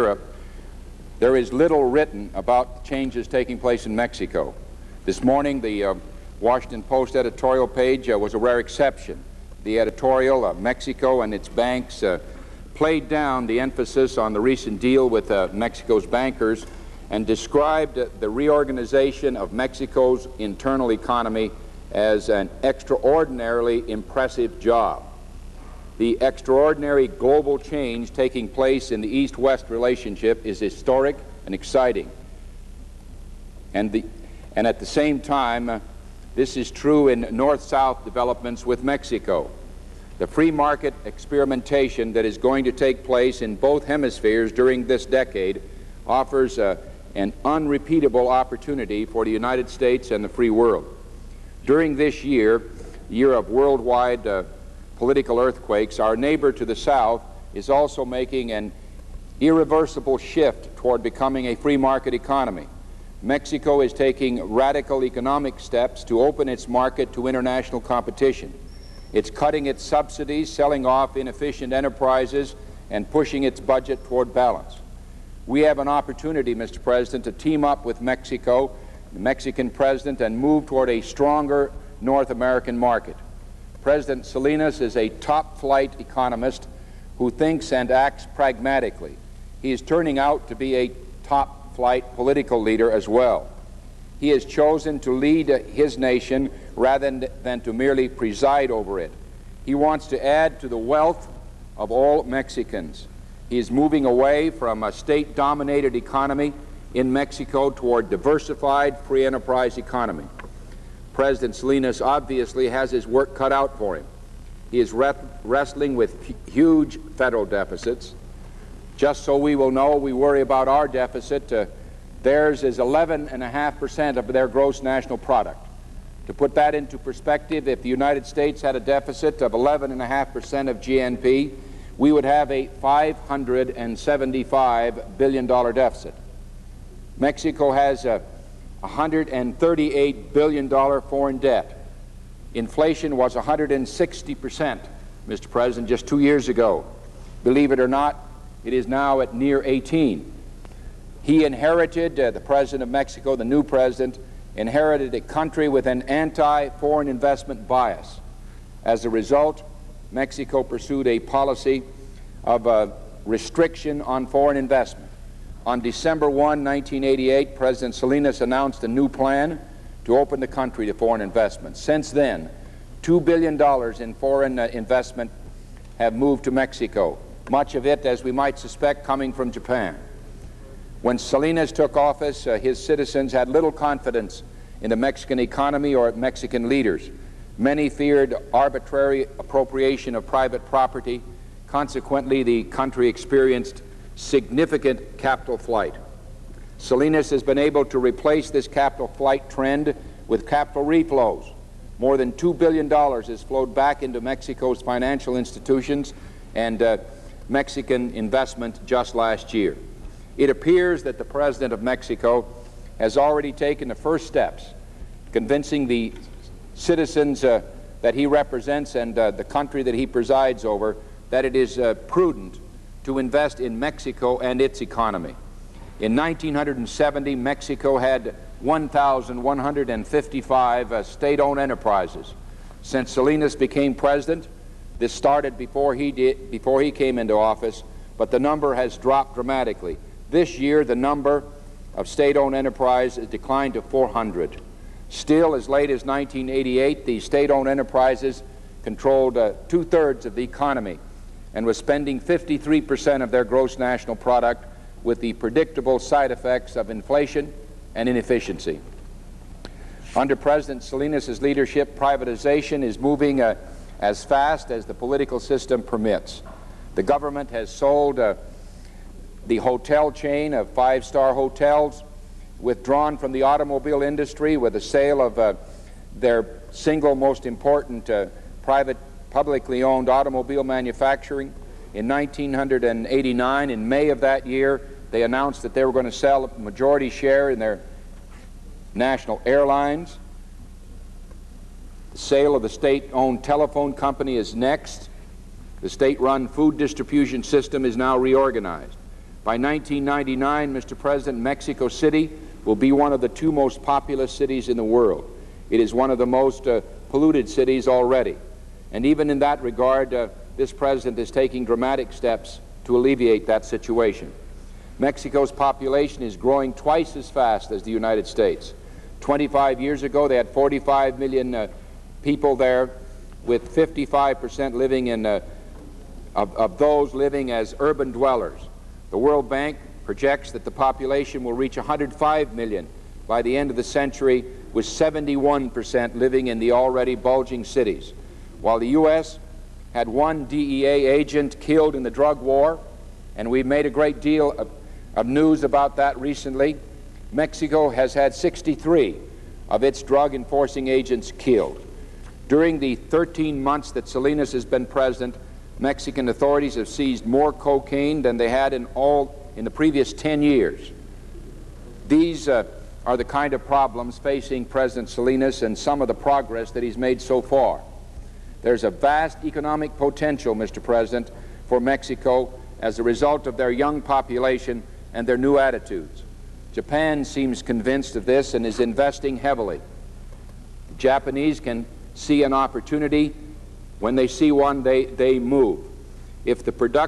Europe, there is little written about changes taking place in Mexico. This morning, the Washington Post editorial page was a rare exception. The editorial, Mexico and its banks, played down the emphasis on the recent deal with Mexico's bankers and described the reorganization of Mexico's internal economy as an extraordinarily impressive job. The extraordinary global change taking place in the East-West relationship is historic and exciting. And at the same time, this is true in North-South developments with Mexico. The free market experimentation that is going to take place in both hemispheres during this decade offers an unrepeatable opportunity for the United States and the free world. During this year of worldwide political earthquakes, our neighbor to the south is also making an irreversible shift toward becoming a free market economy. Mexico is taking radical economic steps to open its market to international competition. It's cutting its subsidies, selling off inefficient enterprises, and pushing its budget toward balance. We have an opportunity, Mr. President, to team up with Mexico, the Mexican president, and move toward a stronger North American market. President Salinas is a top-flight economist who thinks and acts pragmatically. He is turning out to be a top-flight political leader as well. He has chosen to lead his nation rather than to merely preside over it. He wants to add to the wealth of all Mexicans. He is moving away from a state-dominated economy in Mexico toward diversified free enterprise economy. President Salinas obviously has his work cut out for him. He is wrestling with huge federal deficits. Just so we will know, we worry about our deficit. Theirs is 11.5% of their gross national product. To put that into perspective, if the United States had a deficit of 11.5% of GNP, we would have a $575 billion deficit. Mexico has a $138 billion foreign debt. Inflation was 160%, Mr. President, just 2 years ago. Believe it or not, it is now at near 18. He inherited, the President of Mexico, the new President, inherited a country with an anti-foreign investment bias. As a result, Mexico pursued a policy of restriction on foreign investment. On December 1, 1988, President Salinas announced a new plan to open the country to foreign investment. Since then, $2 billion in foreign investment have moved to Mexico, much of it, as we might suspect, coming from Japan. When Salinas took office, his citizens had little confidence in the Mexican economy or Mexican leaders. Many feared arbitrary appropriation of private property. Consequently, the country experienced significant capital flight. Salinas has been able to replace this capital flight trend with capital reflows. More than $2 billion has flowed back into Mexico's financial institutions and Mexican investment just last year. It appears that the President of Mexico has already taken the first steps, convincing the citizens that he represents and the country that he presides over that it is prudent to invest in Mexico and its economy. In 1970, Mexico had 1,155 state-owned enterprises. Since Salinas became president, this started before he came into office, but the number has dropped dramatically. This year, the number of state-owned enterprises declined to 400. Still, as late as 1988, the state-owned enterprises controlled two-thirds of the economy and was spending 53% of their gross national product, with the predictable side effects of inflation and inefficiency. Under President Salinas' leadership, privatization is moving as fast as the political system permits. The government has sold the hotel chain of five-star hotels, withdrawn from the automobile industry with the sale of their single most important publicly owned automobile manufacturing. In 1989, in May of that year, they announced that they were going to sell a majority share in their national airlines. The sale of the state-owned telephone company is next. The state-run food distribution system is now reorganized. By 1999, Mr. President, Mexico City will be one of the 2 most populous cities in the world. It is one of the most polluted cities already. And even in that regard, this President is taking dramatic steps to alleviate that situation. Mexico's population is growing twice as fast as the United States. 25 years ago, they had 45 million people there, with 55% living in, of those living as urban dwellers. The World Bank projects that the population will reach 105 million by the end of the century, with 71% living in the already bulging cities. While the U.S. had 1 DEA agent killed in the drug war, and we've made a great deal of news about that recently, Mexico has had 63 of its drug enforcing agents killed. During the 13 months that Salinas has been president, Mexican authorities have seized more cocaine than they had in the previous 10 years. These are the kind of problems facing President Salinas and some of the progress that he's made so far. There's a vast economic potential, Mr. President, for Mexico as a result of their young population and their new attitudes. Japan seems convinced of this and is investing heavily. The Japanese can see an opportunity. When they see one, they move. If the production